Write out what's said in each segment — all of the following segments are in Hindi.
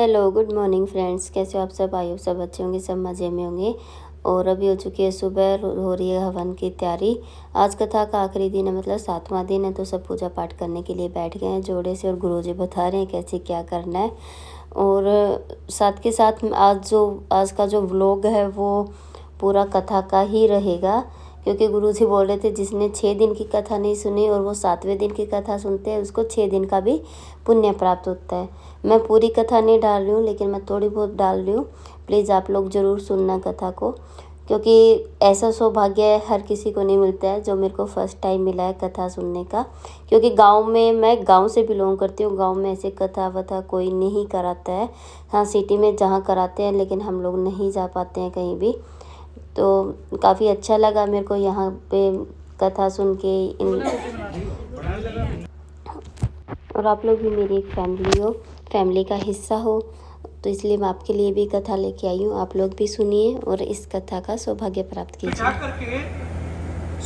हेलो गुड मॉर्निंग फ्रेंड्स, कैसे हो आप सब। आई हो सब अच्छे होंगे, सब मज़े में होंगे। और अभी हो चुकी है सुबह, हो रही है हवन की तैयारी। आज कथा का आखिरी दिन है, मतलब 7वां दिन है, तो सब पूजा पाठ करने के लिए बैठ गए हैं जोड़े से। और गुरुजी बता रहे हैं कैसे क्या करना है। और साथ के साथ आज का जो व्लॉग है वो पूरा कथा का ही रहेगा, क्योंकि गुरुजी बोल रहे थे जिसने 6 दिन की कथा नहीं सुनी और वो 7वें दिन की कथा सुनते हैं उसको 6 दिन का भी पुण्य प्राप्त होता है। मैं पूरी कथा नहीं डाल रही हूँ, लेकिन मैं थोड़ी बहुत डाल रही हूँ। प्लीज़ आप लोग ज़रूर सुनना कथा को, क्योंकि ऐसा सौभाग्य हर किसी को नहीं मिलता है जो मेरे को फर्स्ट टाइम मिला है कथा सुनने का। क्योंकि मैं गांव से बिलोंग करती हूँ, गांव में ऐसे कथा वथा कोई नहीं कराता है। हाँ, सिटी में जहाँ कराते हैं, लेकिन हम लोग नहीं जा पाते हैं कहीं भी। तो काफ़ी अच्छा लगा मेरे को यहाँ पे कथा सुन के और आप लोग भी मेरी एक फैमिली का हिस्सा हो, तो इसलिए मैं आपके लिए भी कथा लेके आई हूँ। आप लोग भी सुनिए और इस कथा का सौभाग्य प्राप्त कीजिए। करके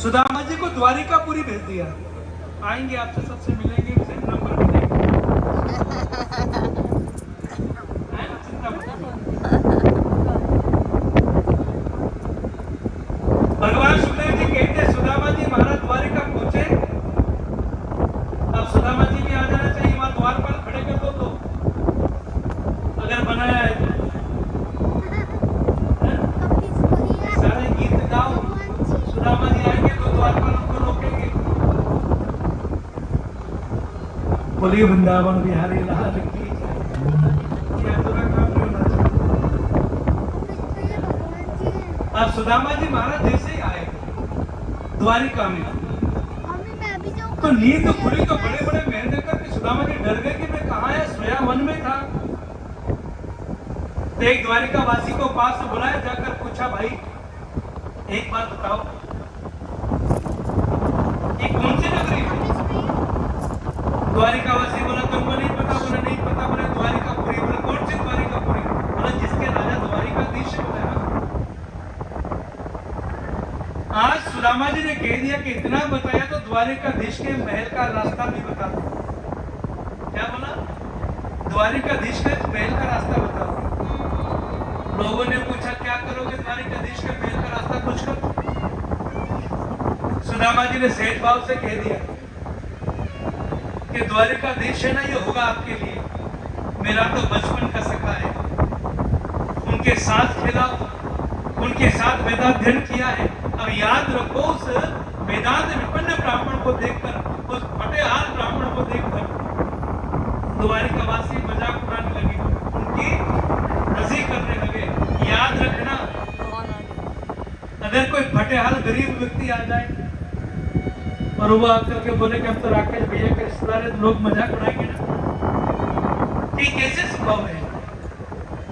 सुदामा जी को द्वारिकापुरी भेज दिया। आएंगे, आपसे सबसे मिलेंगे, नंबर भगवान सुखदेव जी कहते सुदामा जी महाराज द्वारिका पहुंचे। अब सुदामा जी भी आ जाना चाहिए, वहां द्वार पर खड़े कर दो तो, अगर बनाया है तो। सारे गीत गाओ, सुदामा जी आएंगे तो द्वार पर उनको रोकेंगे। बोलिए वृंदावन बिहारी लाल की। अब सुदामा जी महाराज जैसे ही आए द्वारिका में, तो नींद खुली तो बड़े बड़े महल देखकर के सुदामा जी डर गए कि मैं कहाँ है, सोया वन में था। तो एक द्वारिका वासी को पास से बुलाया, जाकर पूछा, भाई एक बात बताओ, ये कौन सी नगरी है? द्वारिका वासी बोला तुमको नहीं पता? बोला नहीं पता। बोले द्वारिकापुरी। बोले कौन सी द्वारिकापुरी? बोला जिसके राजा द्वारिकाधीश है। आज सुदामा जी ने कह दिया कि इतना बताया तो द्वारिकाधीश के महल का रास्ता भी बता दो। क्या बोला? द्वारिकाधीश के महल का रास्ता बता दो। लोगों ने पूछा क्या करोगे द्वारिकाधीश के महल का रास्ता, कुछ करो। सुदामा जी ने सेठ भाव से कह दिया कि द्वारिकाधीश है ना, ये होगा आपके लिए। मेरा तो बचपन का सखा है, उनके साथ खेला, उनके साथ वेदाध्ययन किया है। अब याद रखो, उस वेदांत विपन्न ब्राह्मण को देखकर, उस फटेहाल ब्राह्मण को देखकर द्वारिकावासी मजाक उड़ाने लगे, उनकी हंसी करने लगे। याद रखना, अगर कोई फटेहाल गरीब व्यक्ति आ जाए और वो आकर के बोले कि हम तो राकेश भैया के रिश्तेदार है, तो लोग मजाक उड़ाएंगे ना। ये कैसे संभव है?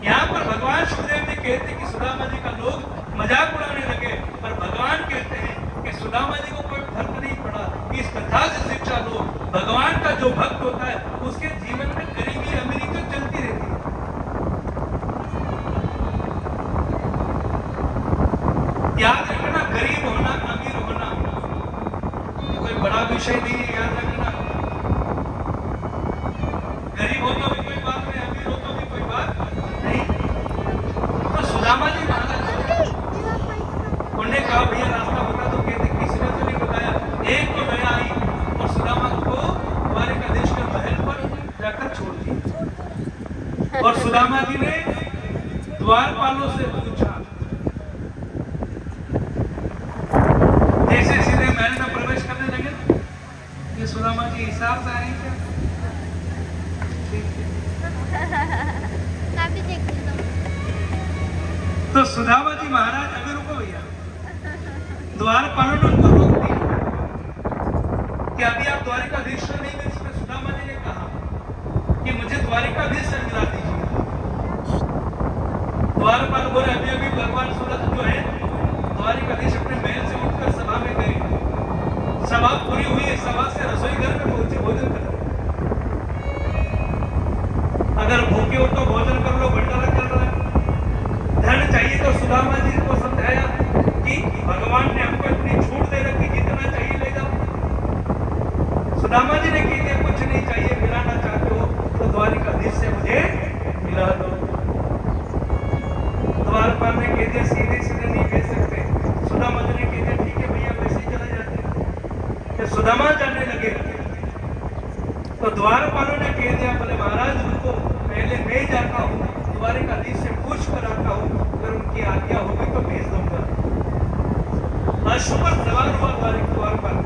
यहाँ पर भगवान सुखदेव जी कहते कि सुदामा जी का लोग मजाक उड़ाने लगे, पर भगवान कहते हैं कि सुदामा जी को कोई फर्क नहीं पड़ा। इस कथा से शिक्षा लो, भगवान का जो भक्त होता है उसके जीवन में गरीबी अमीरी तो चलती रहती है। याद रखना, गरीब होना अमीर होना कोई बड़ा विषय नहीं है। याद रखना, गरीब हो तो भी कोई बात नहीं, अमीर हो तो भी कोई बात नहीं। तो सुदामा जी महाराज उन्होंने कहा भैया रास्ता बता दो। कहते किसी ने तो नहीं बताया। एक तो नया आई और सुदामा को द्वारिकाधीश के महल पर जाकर छोड़ दिया। और सुदामा जी ने द्वारपालों से पूछा, जैसे सीधे महल में प्रवेश करने लगे, ये सुदामा जी हिसाब से आ रही क्या? तो सुदामा जी महाराज अभी रुको भैया, द्वारपालों ने उनको रोक दिया कि अभी आप द्वारिकाधीश से नहीं मिल सकते। सुदामा जी ने कहा कि मुझे द्वारिकाधीश से मिला दीजिए। द्वारपाल बोले अभी अभी भगवान सूरज जो है द्वारिकाधीश अपने महल से उठकर सभा में गए। सभा पूरी हुई है, सभा से रसोई घर में पहुंचे, भोजन कर। अगर भूखे हो तो भोजन कर लो, भंडारा चल रहा है। धन चाहिए तो सुदामा जी को समझाया कि भगवान ने हमको इतनी छूट दे रखी, जितना चाहिए ले जाओ। सुदामा जी ने कह दिया तो द्वारपालों ने कह दिया, बोले महाराज उनको पहले मैं जाता हूँ, द्वारिकाधीश से पूछ कर आता हूँ, अगर उनकी आज्ञा होगी तो भेज दूंगा। अशुभ सवार हुआ द्वारपाल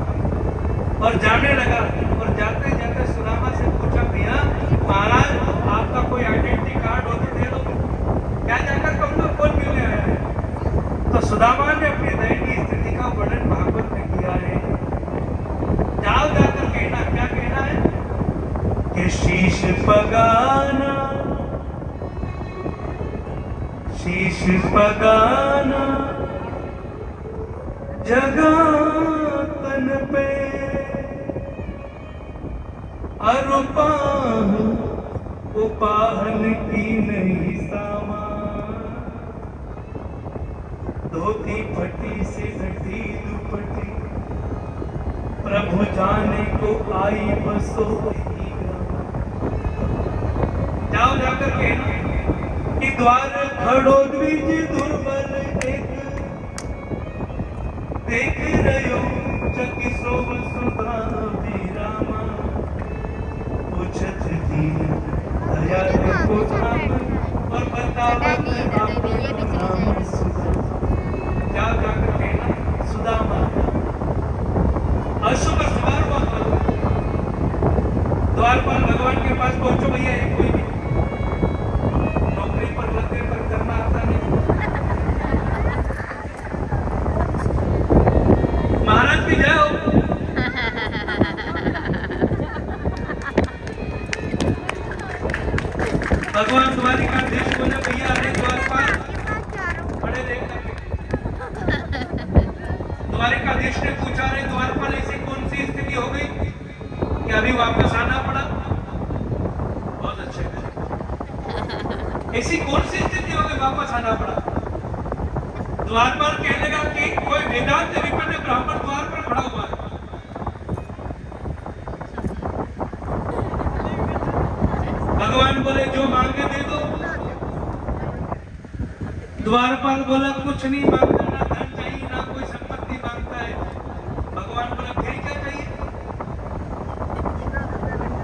और जाने लगा, और जाते जाते सुदामा से पूछा, भैया महाराज आपका कोई आइडेंटिटी कार्ड हो तो दे दो, क्या जाकर तुमको कौन मिलने आया है? तो सुदामा ने अपनी दयनीय स्थिति का वर्णन भागवत में किया है। जाओ जाकर कहना, क्या कहना है कि शीश पगाना, शीश पगाना जगह तन पे, अरुपाह उपाहन की नहीं सामा, धोती फटी से घटी दुपटी, प्रभु जाने को आई बसो। जाओ जाकर कहना कि द्वार खड़ो द्विज दुर्बल एक, देख रहो चकी सोब सुधा विरामा, पूछत दीन दया को धाम, और बतावत आपन नाम सुधा। जाओ जाकर कहना सुदामा अशुभ सवार हुआ द्वारपाल भगवान के पास पहुंचो, भैया एक कोई नहीं नौकरी पर लगने पर करना आता नहीं, महाराज भी जाओ। भगवान द्वारिकाधीश बोले, भैया अरे द्वारपाल बड़े देख करके। द्वारिकाधीश ने पूछा, अरे द्वारपाल ऐसी कौन सी स्थिति हो गई कि अभी वापस आना पड़ा? बहुत अच्छे, ऐसी कौन सी स्थिति हो गई वापस आना पड़ा? द्वारपाल कहने लगा कि कोई वेदांत विपन्न ब्राह्मण द्वार पर खड़ा हुआ है। भगवान बोले जो मांगे दे दो। द्वारपाल बोला कुछ नहीं मांगता, ना धन चाहिए ना कोई संपत्ति मांगता है। भगवान बोला फिर क्या चाहिए?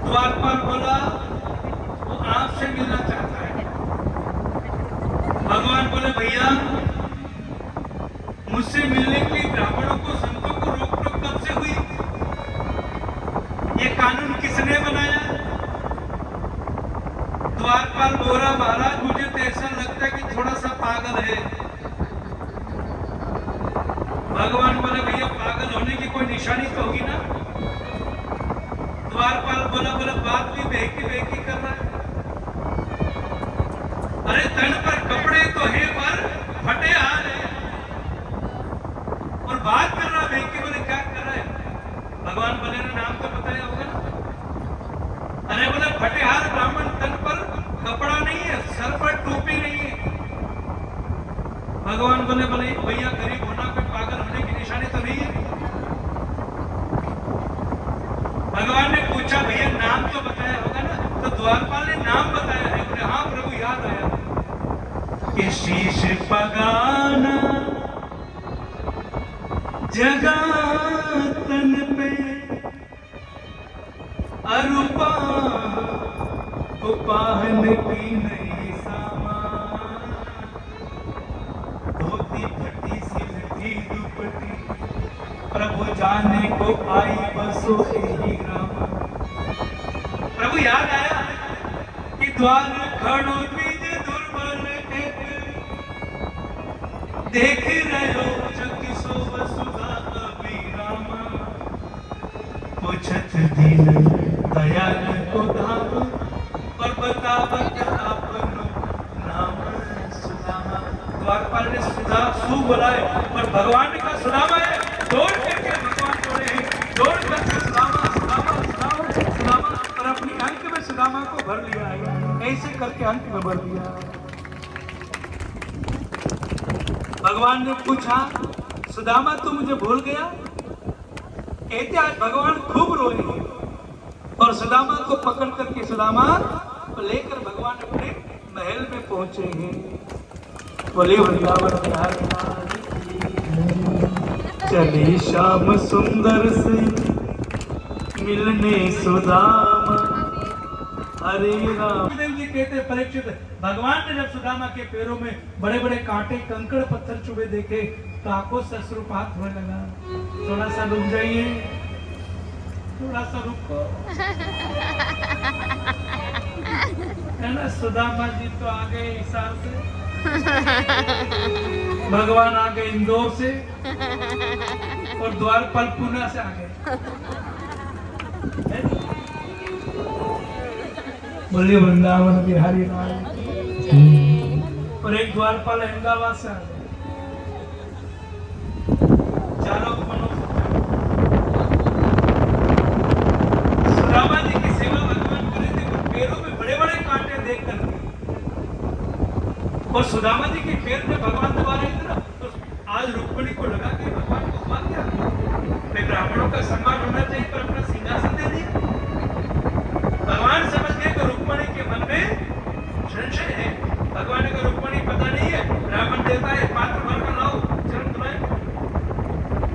द्वारपाल बोला वो आपसे मिलना चाहता है। भगवान बोले भैया मुझसे मिलने के लिए ब्राह्मणों को संतों को रोक टोक कब से हुई? ये कानून किसने बनाया? द्वारपाल बोला महाराज मुझे तो ऐसा लगता है कि थोड़ा सा पागल है। भगवान बोले भैया पागल होने की कोई निशानी तो होगी ना? द्वारपाल बोला बात भी बेहकी बेहकी कर रहा है। अरे तन पर कपड़े तो है पर फटे हाल है और बात कर रहा बेहकी, बोले क्या कर रहा है? भगवान बोले नाम तो बताया होगा ना? अरे बोले फटे हाल ब्राह्मण, तन पर कपड़ा नहीं है, सर पर टोपी नहीं है। भगवान बोले भैया गरीब होना कोई पागल होने की निशानी तो नहीं है। भगवान ने पूछा भैया नाम तो बताया होगा ना? तो द्वारपाल ने नाम बताया है। बोले हाँ प्रभु याद आया कि शीश पगाना जगह तन पे, अरुपा उपाहन की नहीं सामा, धोती फटी सी लठी दुपटी, प्रभु जाने को आई बसो यही ग्रामा। प्रभु याद आया कि द्वार खड़ो द्विज दुर्बल एक, देख रहो चकी सोब सुधा अभिरामा, पूछत दीन दयाल को धाम, और बतावत आपनो नाम सुदामा। द्वारपाल ने सुधा सु बुलाए और भगवान ने कहा सुदामा है। दौड़ करके भगवान बोले दौड़ करके सुदामा सुदामा सुदामा सुदामा, और अपनी अंक में सुदामा को भर लिया है। ऐसे करके अंक में भर लिया। भगवान ने पूछा सुदामा तू मुझे भूल गया? कहते आज भगवान खूब रोए और सुदामा को पकड़ करके सुदामा को लेकर भगवान अपने महल में पहुंचे हैं। बोले वृंदावन बिहारी चली शाम सुंदर से मिलने सुदामा हरे राम। देव जी कहते परीक्षित, भगवान ने जब सुदामा के पैरों में बड़े बड़े कांटे कंकड़ पत्थर चुभे देखे तो आंखों से अश्रुपात होने लगा। थोड़ा सा रुक जाइए, थोड़ा सा रुको। है ना, सुदामा जी तो आ गए हिसार से, भगवान आ गए इंदौर से, और द्वारपाल पूना से आ गए। बोलिए वृंदावन बिहारी लाल। और एक द्वारपाल अहमदाबाद से आ गए। चारों कोनों से। सुदामा जी की सेवा भगवान कर रहे थे, पैरों में बड़े बड़े कांटे देख करके। और सुदामा जी के पैर में भगवान दबा रहे थे ना, तो आज रुक्मिणी को लगा कि भगवान को हुआ क्या, मैं ब्राह्मणों का सम्मान होना चाहिए पर अपना सिंहासन दे दिया। भगवान समझ गए कि रुक्मिणी के मन में संशय है। भगवान ने कहा रुक्मिणी पता नहीं है, ब्राह्मण देता है पात्र भर कर लाओ, चरण तुलाए।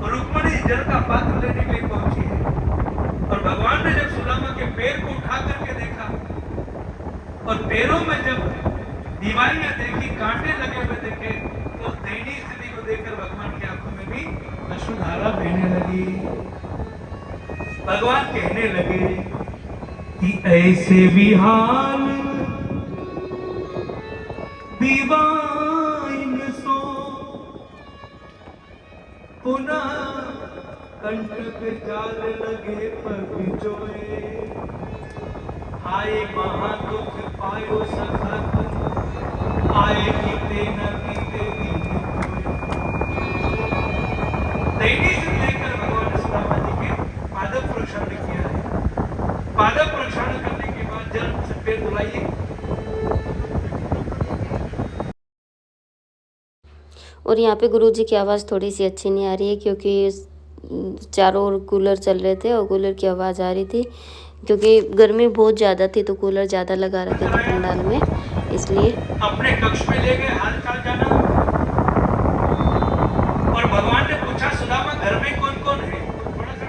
और रुक्मिणी जल का पात्र लेने के लिए पहुंची है। और भगवान ने जब सुदामा के पैर को उठा करके देखा और पैरों में जब दीवारियां देखी, कांटे लगे हुए देखे, तो उस दयनीय स्थिति को देखकर भगवान की आंखों में भी अश्रुधारा बहने लगी। भगवान कहने लगे कि ऐसे भी हाल दीवाइन सो पुनः कंठ पे जाल लगे पग जोए। आए महादुख पायो सखत आए बीते न बीते दिन। दैनिक से लेकर भगवान सुदामा जी के पाद प्रक्षालन किया है। पाद प्रक्षालन करने के बाद जल से पैर धुलाइए। और यहाँ पे गुरुजी की आवाज़ थोड़ी सी अच्छी नहीं आ रही है क्योंकि चारों ओर कूलर चल रहे थे और कूलर की आवाज़ आ रही थी, क्योंकि गर्मी बहुत ज़्यादा थी तो कूलर ज़्यादा लगा रखे थे पंडाल में, इसलिए। अपने कक्ष में ले गए हाल चाल जाना। और भगवान ने पूछा सुदामा घर में कौन कौन है? थोड़ा सा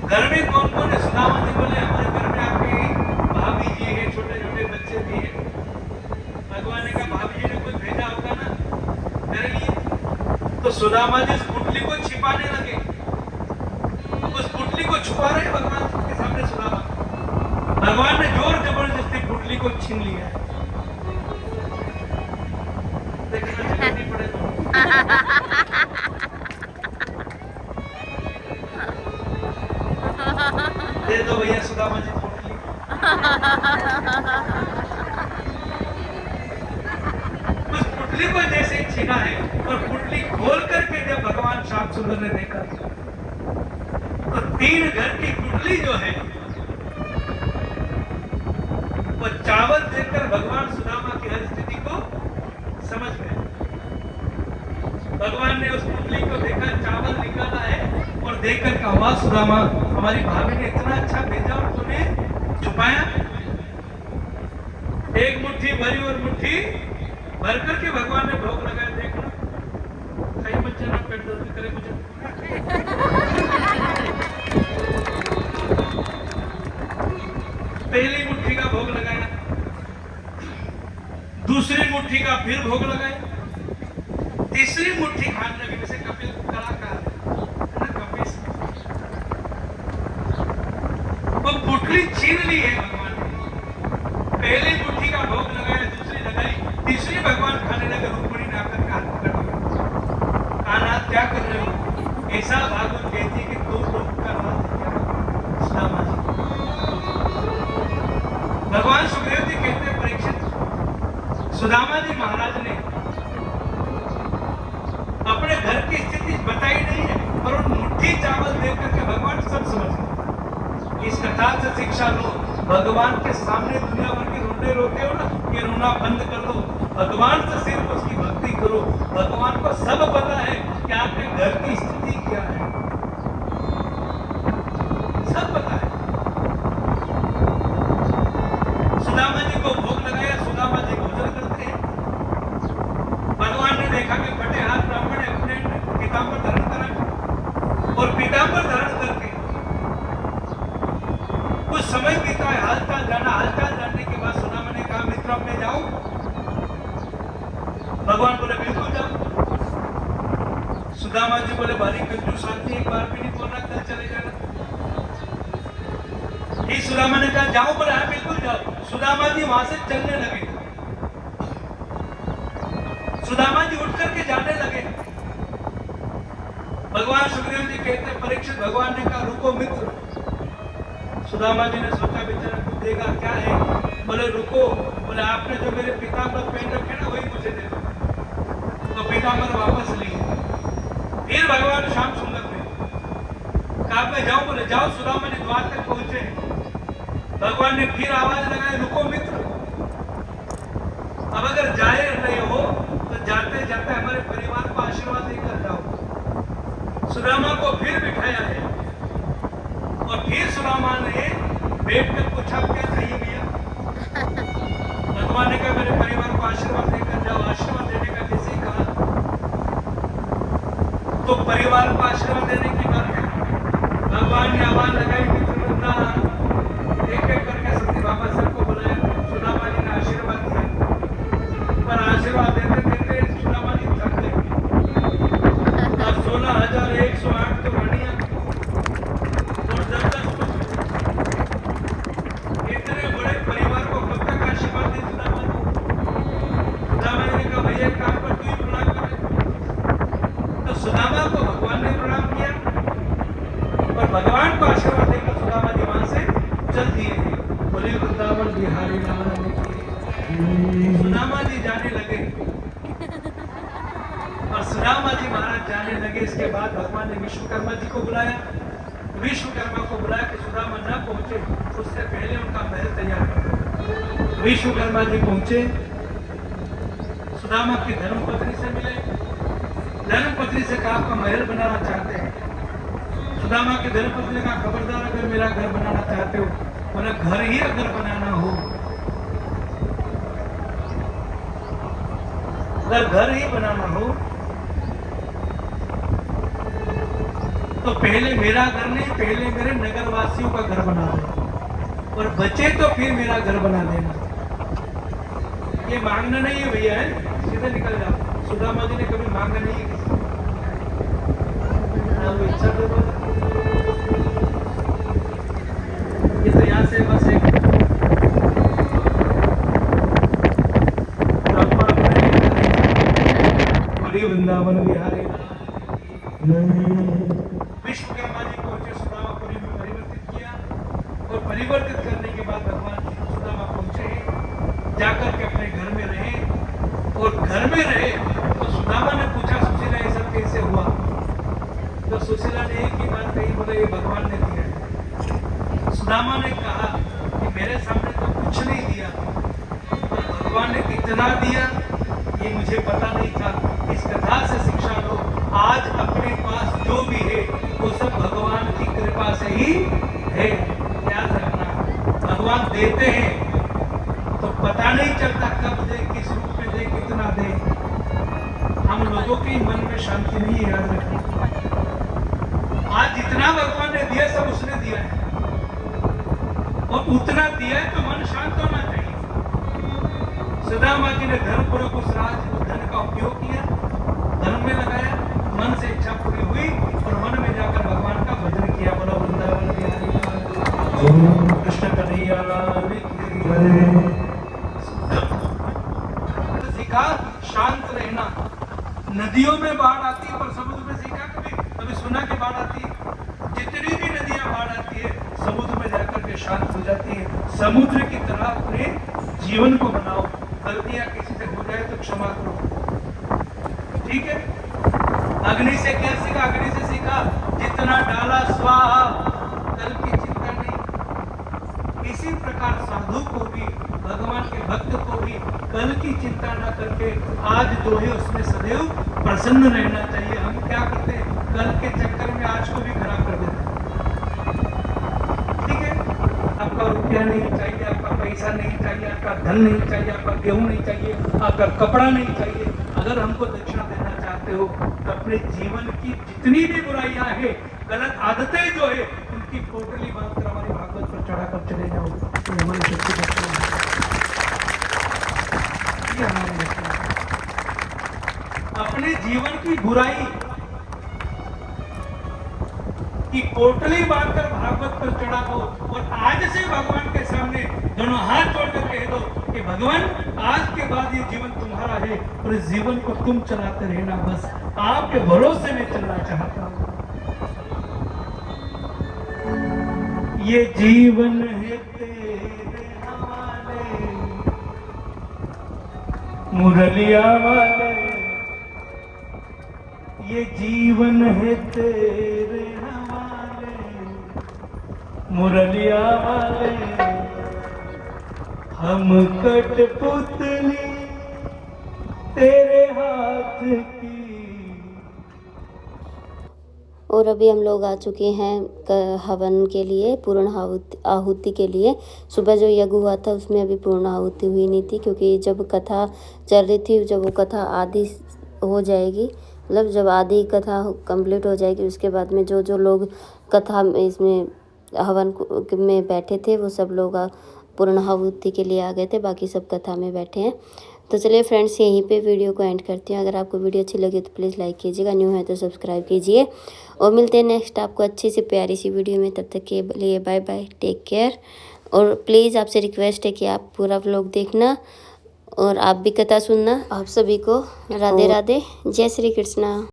घर में कौन कौन है? सुदामा जी बोले हमारे घर में आपकी भाभी जी है, छोटे छोटे बच्चे भी हैं। भगवान ने कहा भाभी जी ने कुछ भेजा होगा ना मेरे लिए। तो सुदामा जी उस पुतली को छिपाने लगे, उस पुतली को छुपा रहे भगवान के सामने सुदामा। भगवान ने जोर जबरदस्ती पुतली को छीन लिया है। देखना नहीं पड़ेगा। दे दो भैया सुदामा जी पुतली। उस पुतली को जैसे ही छीना है और पुतली खोल करके जब भगवान श्याम सुंदर ने देखा तो 3 घर की पुतली जो है वो चावल देकर भगवान सुदामा की हर स्थिति को समझ गए। भगवान ने उस पुतली को देखा, चावल निकाला है और देखकर कहा सुदामा हमारी भाभी ने इतना अच्छा भेजा और तूने छुपाया। एक मुट्ठी भरी और मुट्ठी भर करके भगवान ने भोग लगाया। देखना कई बच्चे ना पेट दर्द करे मुझे। पहली मुट्ठी का भोग लगाया, दूसरी मुट्ठी का फिर भोग लगाया, तीसरी मुट्ठी खाने लगे। जैसे कपिल कलाकार है ना, कपिल वो पुटली छीन ली है भगवान ने। पहली मुट्ठी का भोग लगाया, दूसरी लगाई, तीसरी भगवान खाने लगे। रुक्मिणी ने आकर हाथ पकड़ लिया। नाथ क्या कर रहे हो? ऐसा भागवत कहती है कि 2 लोग का नाथ क्या सुदामा जी। भगवान सुखदेव जी कहते हैं परीक्षित, सुदामा जी महाराज ने अपने घर की स्थिति बताई नहीं है और उन मुट्ठी चावल देख करके भगवान सब समझ गए। इस कथा से शिक्षा लो, भगवान के सामने दुनिया भर के रोने रोते हो ना, ये रोना बंद कर दो। भगवान से सिर्फ उसकी भक्ति करो। भगवान को सब पता है कि आपके घर की स्थिति क्या है, सब पता है। सुदामा जी को भोग लगाया, सुदामा जी भोजन करते हैं। भगवान ने देखा कि फटे हाथ ब्राह्मण है, अपने पीताम्बर धारण करा और पीताम्बर धारण करके समय बीता है, हालचाल जाना, हालचाल जानने के बाद सुदामा ने कहा मित्र अब मैं जाऊं? भगवान बोले बिल्कुल जाओ। सुदामा जी बोले भारी कंजूस आदमी, एक बार भी नहीं बोल रहा कल चले जाना। ये सुदामा ने कहा जाओ, बोले हाँ बिल्कुल जाओ। सुदामा जी वहां से चलने लगे। सुदामा जी उठ करके जाने लगे। भगवान सुखदेव जी कहते हैं परीक्षित, भगवान ने कहा रुको मित्र। सुदामा जी ने सोचा बेचारा कुछ देगा क्या है, बोले रुको। बोले आपने जो मेरे पीताम्बर पहन रखे ना वही मुझे दे दो। तो पीताम्बर वापस लिए। फिर भगवान श्याम सुंदर ने कहा मैं जाऊं? बोले जाओ। सुदामा जी द्वार तक पहुंचे। भगवान ने फिर आवाज लगाई रुको मित्र, अब अगर जाए रहे हो तो जाते जाते हमारे परिवार को आशीर्वाद देकर जाओ। सुदामा को फिर बिठाया है और फिर सुदामा ने बैठकर पूछा क्या चाहिए भैया? भगवान ने कहा मेरे परिवार को आशीर्वाद देकर जाओ। आशीर्वाद देने का किसी कहा तो परिवार को आशीर्वाद देने की बात है। भगवान ने आवाज लगाई मित्र वृंदा, एक एक करके सती बाबा सबको बुलाया। सुदामा जी ने आशीर्वाद दिया, पर आशीर्वाद देते देते सुदामा जी थक गए। 16,108 तो रानियां और 10-10 इतने बड़े परिवार को कब तक आशीर्वाद दे सुदामा जी? सुदामा जी ने कहा भैया एक काम पर तू ही प्रणाम करे। तो सुदामा को भगवान ने प्रणाम किया, पर भगवान को आशीर्वाद देकर सुदामा जी वहां से चल दिए। बोले वृंदावन बिहारी लाल की। सुदामा जी जाने लगे और सुदामा जी महाराज जाने लगे। इसके बाद भगवान ने विश्वकर्मा जी को बुलाया। विश्वकर्मा को बुलाया कि सुदामा न पहुंचे उससे पहले उनका महल तैयार करो। विश्वकर्मा जी पहुंचे, सुदामा की धर्मपत्नी से मिले। धर्मपत्नी से कहा आपका महल बनाना चाहते हैं। सुदामा की धर्मपत्नी ने कहा खबरदार अगर मेरा घर बनाना चाहते हो, बोला घर ही अगर बनाना हो, अगर घर ही बनाना हो तो पहले मेरा घर नहीं, पहले मेरे नगरवासियों का घर बना दे और बचे तो फिर मेरा घर बना देना। ये मांगना नहीं है भैया, है सीधे निकल जाओ। सुदामा जी ने कभी मांगा नहीं है किसी को, इच्छा दे दो। ये तो यहाँ से बस एक वृंदावन बिहारी। विश्वकर्मा जी पहुंचे, सुदामापुरी में परिवर्तित किया और परिवर्तित करने के बाद भगवान सुदामा पहुंचे, जाकर के अपने घर में रहे। और घर में रहे तो सुदामा ने पूछा सुशीला ये सब कैसे हुआ? तो सुशीला ने एक ही बात कही, बोले ये भगवान ने दिया है। सुदामा ने कहा कि मेरे सामने तो कुछ नहीं दिया, तो भगवान ने कितना दिया ये मुझे पता नहीं था। इस कथा से शिक्षा लो, आज अपने पास जो भी है वो सब भगवान की कृपा से ही है। याद रखना, भगवान देते हैं तो पता नहीं चलता कब दे, किस रूप में दे, कितना दे। हम लोगों के मन में शांति नहीं है, याद रखना। आज जितना भगवान ने दिया सब उसने दिया है और उतना दिया है तो मन शांत होना चाहिए। सुदामा जी ने धर्मपूर्वक उस धन का उपयोग किया, धर्म में लगाया, मन से इच्छा पूरी हुई और मन में जाकर भगवान का भजन किया। बोला वृंदावन बिहारी कृष्ण कन्हैया लाल की। सीखा शांत रहना। नदियों में बाढ़ आती है पर समुद्र में सीखा कभी सुना कि बाढ़ आती है? जितनी भी नदियां बाढ़ आती है समुद्र में जाकर के शांत हो जाती है। समुद्र की तरह अपने जीवन को बनाओ। गलतियां किसी से हो जाए तो क्षमा करो, ठीक है? अग्नि से क्या सीखा? अग्नि से सीखा जितना डाला स्वाहा, कल की चिंता नहीं। इसी प्रकार साधु को भी, भगवान के भक्त को भी कल की चिंता न करके आज जो है उसमें सदैव प्रसन्न रहना चाहिए। हम क्या करते हैं, कल के चक्कर में आज को भी खराब कर देते हैं, ठीक है? आपका रुपया नहीं चाहिए, आपका पैसा नहीं चाहिए, आपका धन नहीं चाहिए, आपका गेहूं नहीं चाहिए, आपका कपड़ा नहीं चाहिए। अगर हमको दक्षिणा देना चाहते हो तो अपने जीवन की जितनी भी बुराइयां हैं, गलत आदतें जो है, उनकी टोटली बात कर हमारी भागवत पर चढ़ा कर चले जीवन की बुराई की पोटली बांधकर भागवत पर चढ़ा दो और आज से भगवान के सामने दोनों हाथ जोड़कर कह दो कि भगवान आज के बाद ये जीवन तुम्हारा है और इस जीवन को तुम चलाते रहना, बस आपके भरोसे में चलना चाहता हूं। ये जीवन है तेरे हवाले मुरलिया वाले, ये जीवन है तेरे हवाले मुरलिया वाले, हम कठपुतली तेरे हाथ की। और अभी हम लोग आ चुके हैं हवन के लिए, पूर्ण आहुति के लिए। सुबह जो यज्ञ हुआ था उसमें अभी पूर्ण आहुति हुई नहीं थी, क्योंकि जब कथा चल रही थी, जब वो कथा आधी हो जाएगी, मतलब जब आधी कथा कंप्लीट हो जाएगी, उसके बाद में जो जो लोग कथा इसमें हवन में बैठे थे वो सब लोग पूर्ण आहुति के लिए आ गए थे, बाकी सब कथा में बैठे हैं। तो चलिए फ्रेंड्स, यहीं पे वीडियो को एंड करती हूँ। अगर आपको वीडियो अच्छी लगी तो प्लीज़ लाइक कीजिएगा, न्यू है तो सब्सक्राइब कीजिए, और मिलते हैं नेक्स्ट आपको अच्छी सी प्यारी सी वीडियो में। तब तक के लिए बाय बाय, टेक केयर। और प्लीज़ आपसे रिक्वेस्ट है कि आप पूरा व्लॉग देखना और आप भी कथा सुनना। आप सभी को राधे राधे, जय श्री कृष्णा।